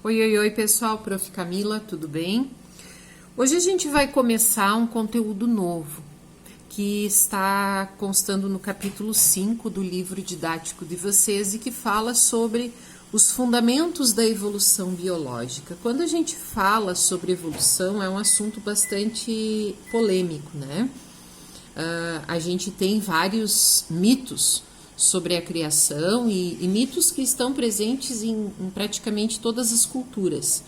Oi, oi, oi, pessoal, Prof. Camila, tudo bem? Hoje a gente vai começar um conteúdo novo, que está constando no capítulo 5 do livro didático de vocês e que fala sobre os fundamentos da evolução biológica. Quando a gente fala sobre evolução, é um assunto bastante polêmico, né? A gente tem vários mitos sobre a criação e mitos que estão presentes em praticamente todas as culturas.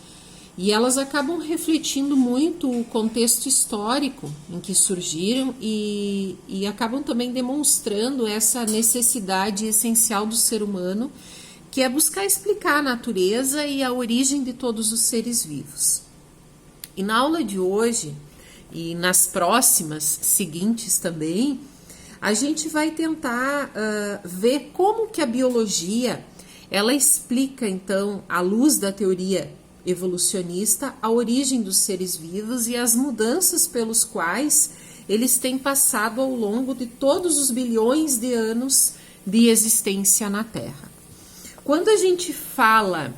E elas acabam refletindo muito o contexto histórico em que surgiram e acabam também demonstrando essa necessidade essencial do ser humano, que é buscar explicar a natureza e a origem de todos os seres vivos. E na aula de hoje, e nas próximas seguintes também, a gente vai tentar ver como que a biologia ela explica, então, à luz da teoria evolucionista, a origem dos seres vivos e as mudanças pelos quais eles têm passado ao longo de todos os bilhões de anos de existência na Terra. Quando a gente fala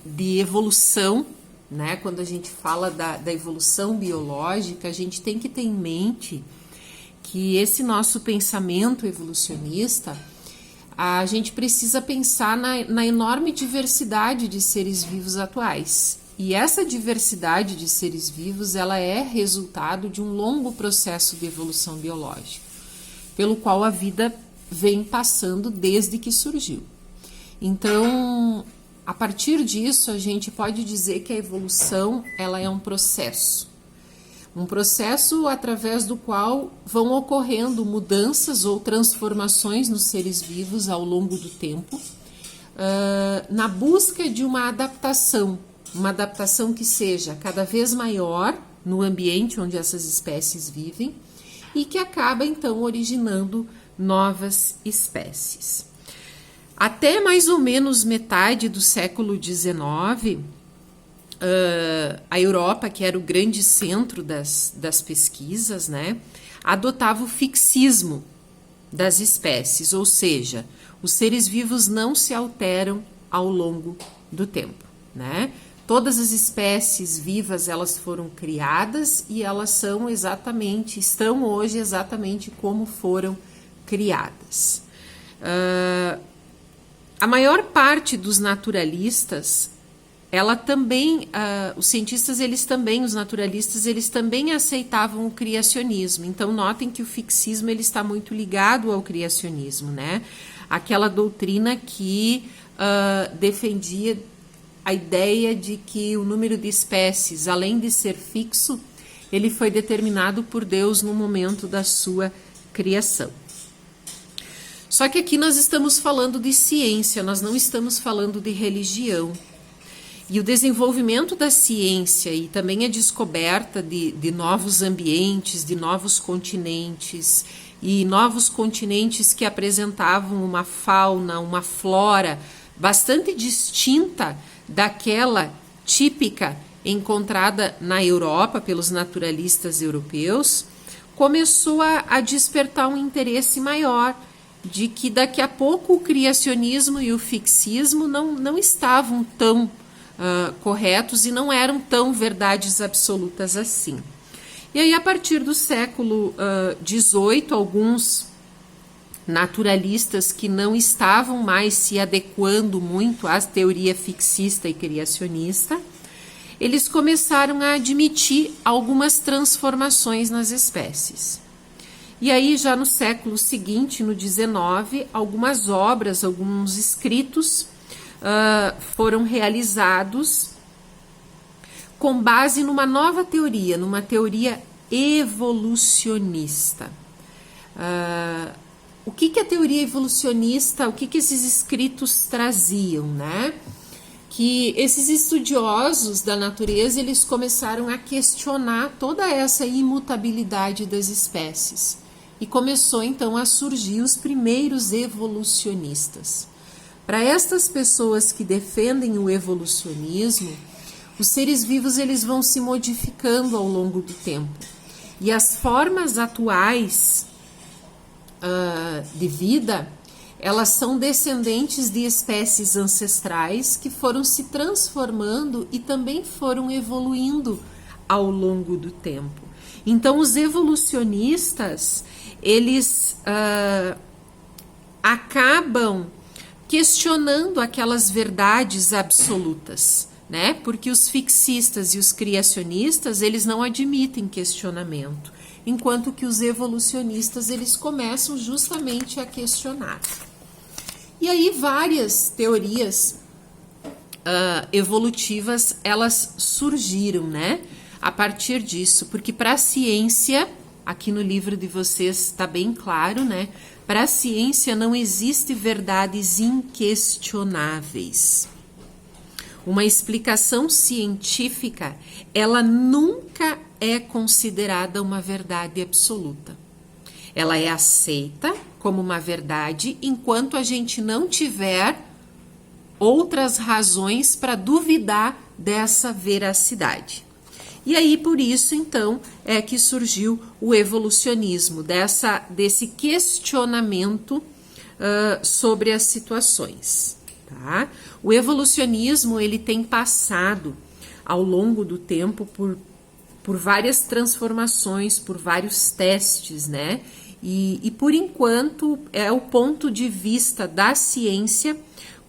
de evolução, né, quando a gente fala da evolução biológica, a gente tem que ter em mente que esse nosso pensamento evolucionista, a gente precisa pensar na enorme diversidade de seres vivos atuais. E essa diversidade de seres vivos, ela é resultado de um longo processo de evolução biológica, pelo qual a vida vem passando desde que surgiu. Então, a partir disso, a gente pode dizer que a evolução, ela é um processo através do qual vão ocorrendo mudanças ou transformações nos seres vivos ao longo do tempo, na busca de uma adaptação que seja cada vez maior no ambiente onde essas espécies vivem e que acaba então originando novas espécies. Até mais ou menos metade do século XIX, a Europa, que era o grande centro das pesquisas, né, adotava o fixismo das espécies, ou seja, os seres vivos não se alteram ao longo do tempo, né? Todas as espécies vivas, elas foram criadas e elas estão hoje exatamente como foram criadas. A maior parte dos naturalistas, os naturalistas, eles também aceitavam o criacionismo. Então, notem que o fixismo ele está muito ligado ao criacionismo, né? Aquela doutrina que defendia a ideia de que o número de espécies, além de ser fixo, ele foi determinado por Deus no momento da sua criação. Só que aqui nós estamos falando de ciência, nós não estamos falando de religião. E o desenvolvimento da ciência e também a descoberta de novos ambientes, de novos continentes, e novos continentes que apresentavam uma fauna, uma flora bastante distinta daquela típica encontrada na Europa pelos naturalistas europeus, começou a despertar um interesse maior de que daqui a pouco o criacionismo e o fixismo não estavam tão corretos e não eram tão verdades absolutas assim. E aí, a partir do século XVIII, alguns naturalistas que não estavam mais se adequando muito à teoria fixista e criacionista, eles começaram a admitir algumas transformações nas espécies. E aí, já no século seguinte, no XIX, algumas obras, alguns escritos foram realizados com base numa nova teoria, numa teoria evolucionista. O que a teoria evolucionista, o que esses escritos traziam, né? Que esses estudiosos da natureza, eles começaram a questionar toda essa imutabilidade das espécies. E começou então a surgir os primeiros evolucionistas. Para estas pessoas que defendem o evolucionismo, os seres vivos eles vão se modificando ao longo do tempo. E as formas atuais de vida, elas são descendentes de espécies ancestrais que foram se transformando e também foram evoluindo ao longo do tempo. Então, os evolucionistas, eles acabam questionando aquelas verdades absolutas, né? Porque os fixistas e os criacionistas, eles não admitem questionamento, enquanto que os evolucionistas, eles começam justamente a questionar. E aí várias teorias evolutivas, elas surgiram, né? A partir disso, porque para a ciência, aqui no livro de vocês está bem claro, né? Para a ciência não existe verdades inquestionáveis. Uma explicação científica, ela nunca é considerada uma verdade absoluta. Ela é aceita como uma verdade enquanto a gente não tiver outras razões para duvidar dessa veracidade. E aí, por isso, então, é que surgiu o evolucionismo, desse questionamento sobre as situações. Tá? O evolucionismo, ele tem passado ao longo do tempo por várias transformações, por vários testes, né? E por enquanto é o ponto de vista da ciência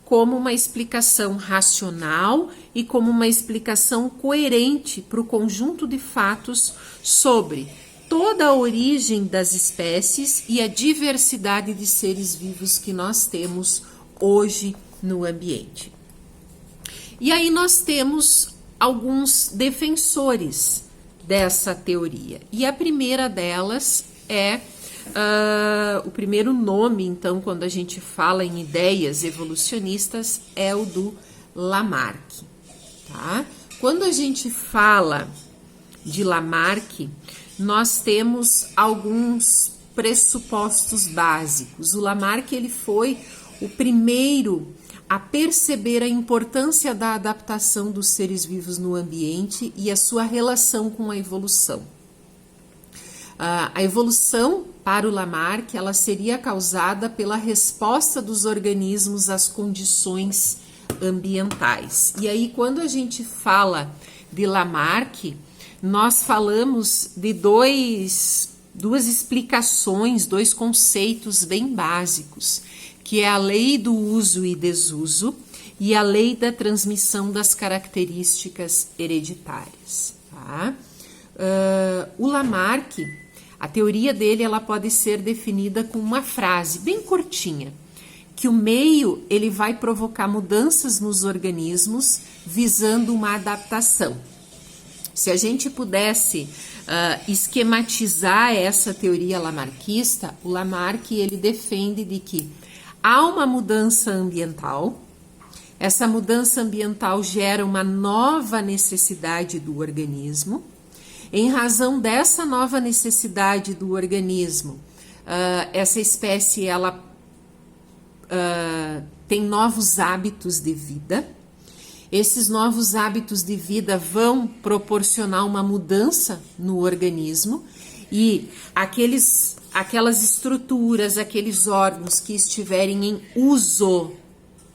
como uma explicação racional e como uma explicação coerente para o conjunto de fatos sobre toda a origem das espécies e a diversidade de seres vivos que nós temos hoje no ambiente. E aí nós temos alguns defensores dessa teoria. E a primeira delas é o primeiro nome, então, quando a gente fala em ideias evolucionistas, é o do Lamarck. Tá? Quando a gente fala de Lamarck, nós temos alguns pressupostos básicos. O Lamarck, ele foi o primeiro a perceber a importância da adaptação dos seres vivos no ambiente e a sua relação com a evolução. A evolução, para o Lamarck, ela seria causada pela resposta dos organismos às condições ambientais. E aí, quando a gente fala de Lamarck, nós falamos de duas explicações, dois conceitos bem básicos, que é a lei do uso e desuso e a lei da transmissão das características hereditárias. Tá? O Lamarck, a teoria dele, ela pode ser definida com uma frase bem curtinha, que o meio ele vai provocar mudanças nos organismos visando uma adaptação. Se a gente pudesse esquematizar essa teoria lamarquista, o Lamarck ele defende de que há uma mudança ambiental, essa mudança ambiental gera uma nova necessidade do organismo. Em razão dessa nova necessidade do organismo, essa espécie ela tem novos hábitos de vida. Esses novos hábitos de vida vão proporcionar uma mudança no organismo e aquelas estruturas, aqueles órgãos que estiverem em uso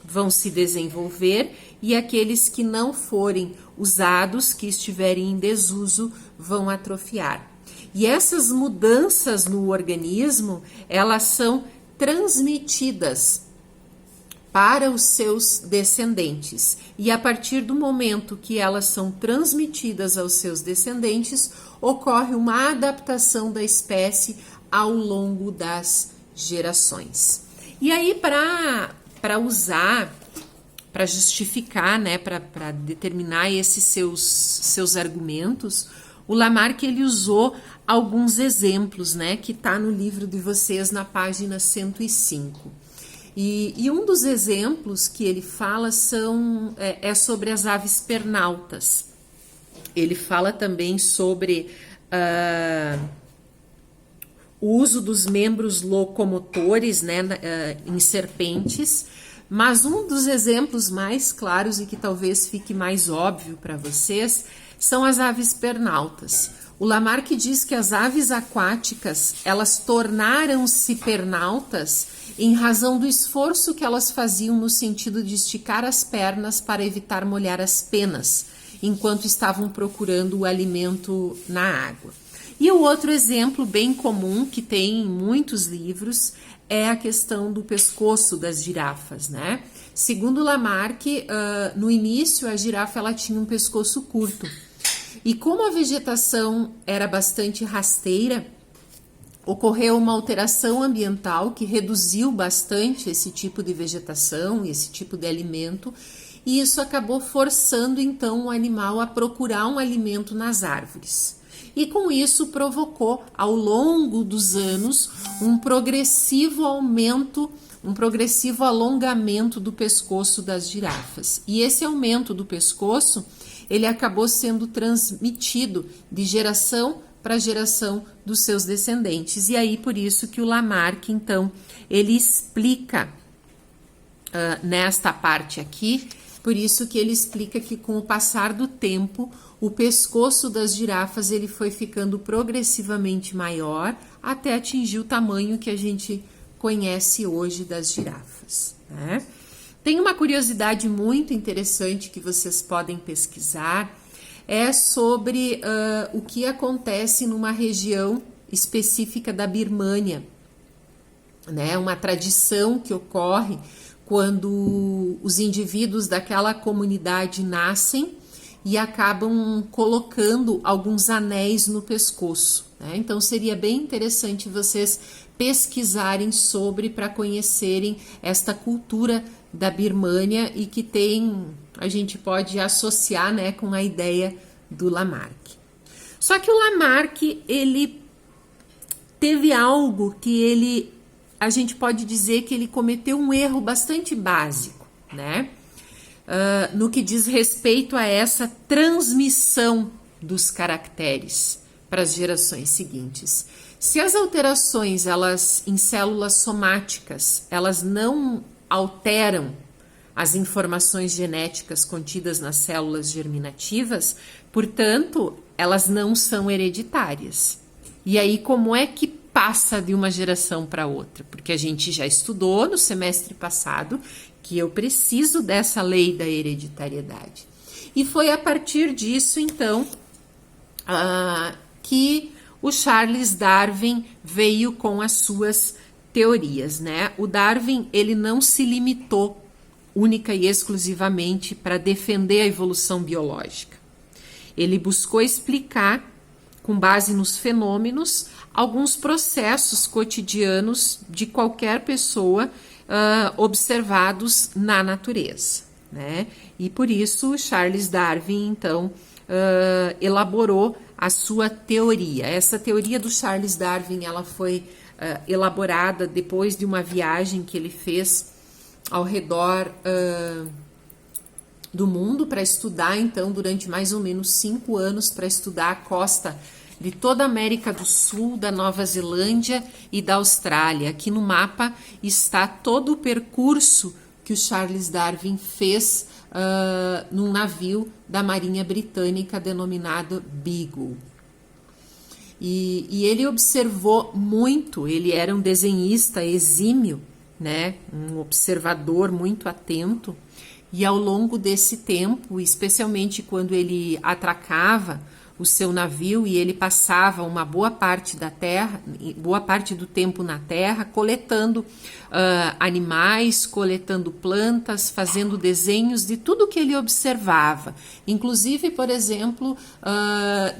vão se desenvolver e aqueles que não forem usados, que estiverem em desuso, vão atrofiar. E essas mudanças no organismo, elas são transmitidas para os seus descendentes. E a partir do momento que elas são transmitidas aos seus descendentes, ocorre uma adaptação da espécie ao longo das gerações. E aí, para usar, para justificar, né, para determinar esses seus argumentos, o Lamarck ele usou alguns exemplos, né, que está no livro de vocês na página 105. E um dos exemplos que ele fala é sobre as aves pernaltas. Ele fala também sobre o uso dos membros locomotores, né, em serpentes, mas um dos exemplos mais claros e que talvez fique mais óbvio para vocês são as aves pernaltas. O Lamarck diz que as aves aquáticas, elas tornaram-se pernaltas em razão do esforço que elas faziam no sentido de esticar as pernas para evitar molhar as penas, enquanto estavam procurando o alimento na água. E o outro exemplo bem comum, que tem em muitos livros, é a questão do pescoço das girafas, né? Segundo Lamarck, no início a girafa ela tinha um pescoço curto. E como a vegetação era bastante rasteira, ocorreu uma alteração ambiental que reduziu bastante esse tipo de vegetação, esse tipo de alimento, e isso acabou forçando então o animal a procurar um alimento nas árvores. E com isso provocou, ao longo dos anos, um progressivo aumento, um progressivo alongamento do pescoço das girafas. E esse aumento do pescoço, ele acabou sendo transmitido de geração para geração dos seus descendentes. E aí, por isso que o Lamarck, então, ele explica nesta parte aqui, por isso que ele explica que com o passar do tempo, o pescoço das girafas ele foi ficando progressivamente maior até atingir o tamanho que a gente conhece hoje das girafas, né? Tem uma curiosidade muito interessante que vocês podem pesquisar, é sobre o que acontece numa região específica da Birmânia, né? Uma tradição que ocorre quando os indivíduos daquela comunidade nascem e acabam colocando alguns anéis no pescoço, né? Então seria bem interessante vocês pesquisarem sobre para conhecerem esta cultura da Birmânia e que a gente pode associar, né, com a ideia do Lamarck. Só que o Lamarck, ele teve algo que a gente pode dizer que ele cometeu um erro bastante básico, né? No que diz respeito a essa transmissão dos caracteres para as gerações seguintes. Se as alterações em células somáticas, elas não alteram as informações genéticas contidas nas células germinativas, portanto, elas não são hereditárias. E aí, como é que passa de uma geração para outra? Porque a gente já estudou no semestre passado que eu preciso dessa lei da hereditariedade. E foi a partir disso, então, que o Charles Darwin veio com as suas teorias, né? O Darwin, ele não se limitou única e exclusivamente para defender a evolução biológica. Ele buscou explicar, com base nos fenômenos, alguns processos cotidianos de qualquer pessoa observados na natureza, né? E por isso Charles Darwin, então, elaborou a sua teoria. Essa teoria do Charles Darwin, ela foi elaborada depois de uma viagem que ele fez ao redor do mundo para estudar, então, durante mais ou menos 5 anos, para estudar a costa de toda a América do Sul, da Nova Zelândia e da Austrália. Aqui no mapa está todo o percurso que o Charles Darwin fez num navio da Marinha Britânica denominado Beagle. E ele observou muito, ele era um desenhista exímio, né? Um observador muito atento, e ao longo desse tempo, especialmente quando ele atracava o seu navio e ele passava uma boa parte do tempo na terra, coletando animais, coletando plantas, fazendo desenhos de tudo que ele observava, inclusive, por exemplo,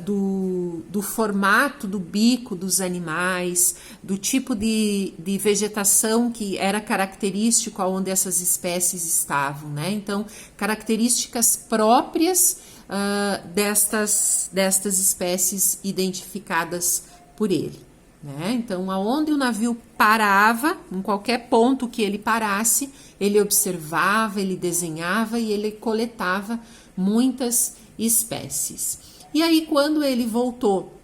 do formato do bico dos animais, do tipo de vegetação que era característico aonde essas espécies estavam, né? Então, características próprias destas espécies identificadas por ele, né? Então, aonde o navio parava, em qualquer ponto que ele parasse, ele observava, ele desenhava e ele coletava muitas espécies. E aí, quando ele voltou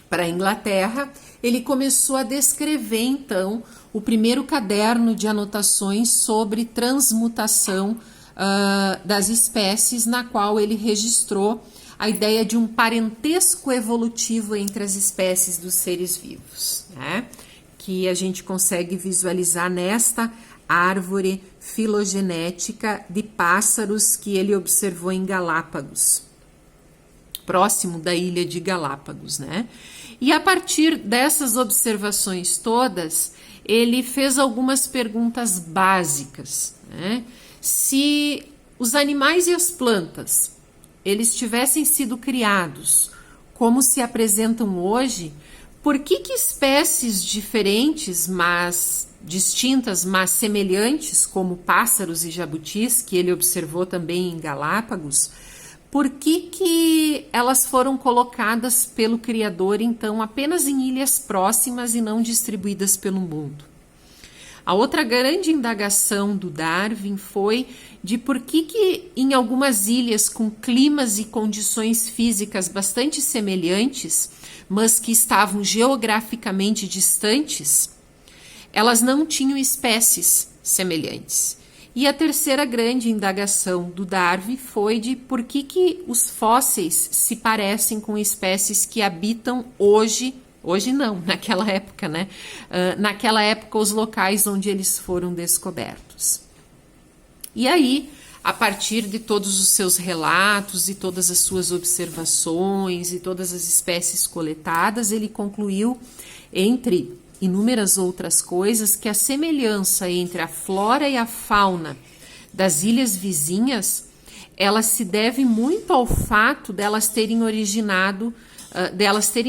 para a Inglaterra, ele começou a descrever, então, o primeiro caderno de anotações sobre transmutação das espécies, na qual ele registrou a ideia de um parentesco evolutivo entre as espécies dos seres vivos, né? que a gente consegue visualizar nesta árvore filogenética de pássaros que ele observou em Galápagos, próximo da ilha de Galápagos, né? E a partir dessas observações todas, ele fez algumas perguntas básicas, né? Se os animais e as plantas, eles tivessem sido criados como se apresentam hoje, por que espécies diferentes, mas distintas, mas semelhantes, como pássaros e jabutis, que ele observou também em Galápagos, por que elas foram colocadas pelo Criador, então, apenas em ilhas próximas e não distribuídas pelo mundo? A outra grande indagação do Darwin foi de por que em algumas ilhas com climas e condições físicas bastante semelhantes, mas que estavam geograficamente distantes, elas não tinham espécies semelhantes. E a terceira grande indagação do Darwin foi de por que os fósseis se parecem com espécies que habitam hoje não, naquela época, né? Naquela época, os locais onde eles foram descobertos. E aí, a partir de todos os seus relatos e todas as suas observações e todas as espécies coletadas, ele concluiu, entre inúmeras outras coisas, que a semelhança entre a flora e a fauna das ilhas vizinhas, ela se deve muito ao fato delas terem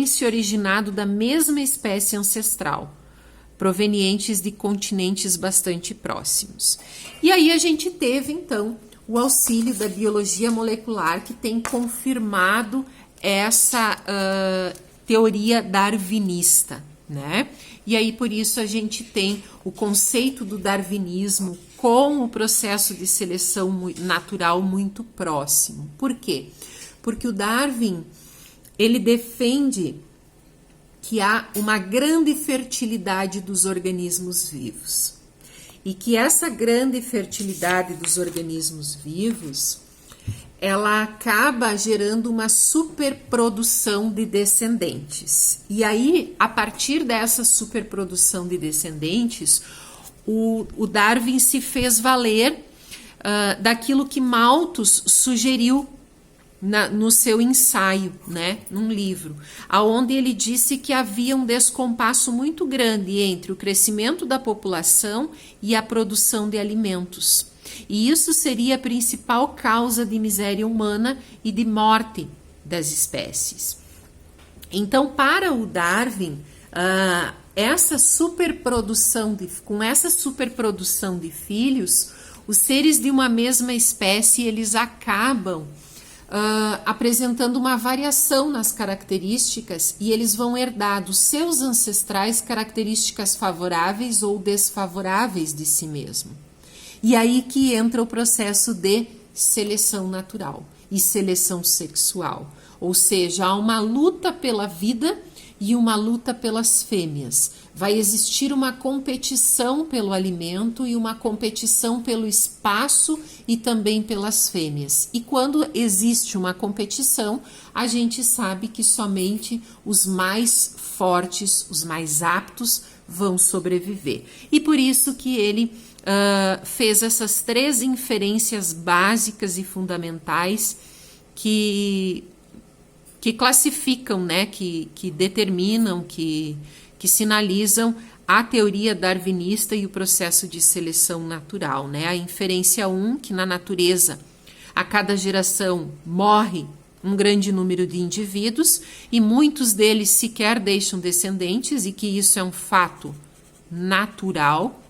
se originado da mesma espécie ancestral, provenientes de continentes bastante próximos. E aí a gente teve, então, o auxílio da biologia molecular, que tem confirmado essa teoria darwinista, né? E aí, por isso, a gente tem o conceito do darwinismo com o processo de seleção natural muito próximo. Por quê? Porque o Darwin, ele defende que há uma grande fertilidade dos organismos vivos e que essa grande fertilidade dos organismos vivos, ela acaba gerando uma superprodução de descendentes. E aí, a partir dessa superprodução de descendentes, o Darwin se fez valer daquilo que Malthus sugeriu no seu ensaio, né, num livro, aonde ele disse que havia um descompasso muito grande entre o crescimento da população e a produção de alimentos. E isso seria a principal causa de miséria humana e de morte das espécies. Então, para o Darwin, com essa superprodução de filhos, os seres de uma mesma espécie, eles acabam apresentando uma variação nas características e eles vão herdar dos seus ancestrais características favoráveis ou desfavoráveis de si mesmo. E aí que entra o processo de seleção natural e seleção sexual, ou seja, há uma luta pela vida e uma luta pelas fêmeas. Vai existir uma competição pelo alimento e uma competição pelo espaço e também pelas fêmeas. E quando existe uma competição, a gente sabe que somente os mais fortes, os mais aptos, vão sobreviver. E por isso que ele fez essas 3 inferências básicas e fundamentais que classificam, né, que determinam, que sinalizam a teoria darwinista e o processo de seleção natural, né? A inferência 1, que na natureza a cada geração morre um grande número de indivíduos e muitos deles sequer deixam descendentes e que isso é um fato natural.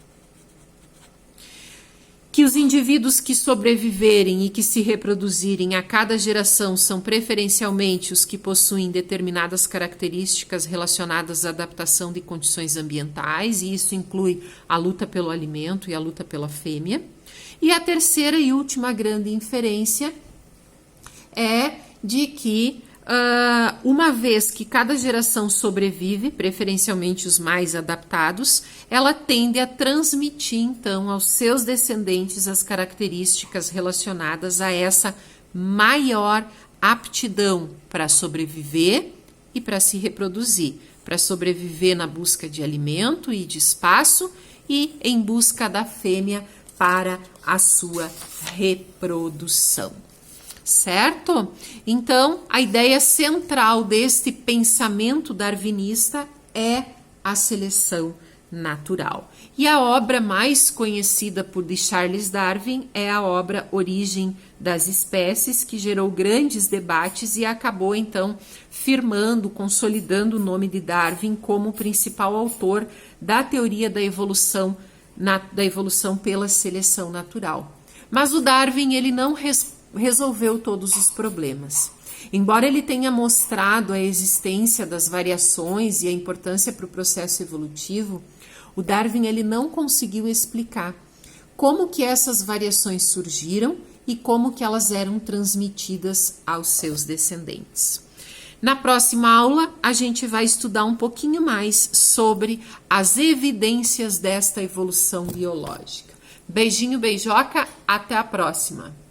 Que os indivíduos que sobreviverem e que se reproduzirem a cada geração são preferencialmente os que possuem determinadas características relacionadas à adaptação de condições ambientais, e isso inclui a luta pelo alimento e a luta pela fêmea. E a terceira e última grande inferência é de que uma vez que cada geração sobrevive, preferencialmente os mais adaptados, ela tende a transmitir, então, aos seus descendentes as características relacionadas a essa maior aptidão para sobreviver e para se reproduzir, para sobreviver na busca de alimento e de espaço, e em busca da fêmea para a sua reprodução. Certo? Então, a ideia central deste pensamento darwinista é a seleção natural. E a obra mais conhecida de Charles Darwin é a obra Origem das Espécies, que gerou grandes debates e acabou então firmando, consolidando o nome de Darwin como o principal autor da teoria da evolução pela seleção natural. Mas o Darwin ele não resolveu todos os problemas. Embora ele tenha mostrado a existência das variações e a importância para o processo evolutivo, o Darwin ele não conseguiu explicar como que essas variações surgiram e como que elas eram transmitidas aos seus descendentes. Na próxima aula, a gente vai estudar um pouquinho mais sobre as evidências desta evolução biológica. Beijinho, beijoca, até a próxima!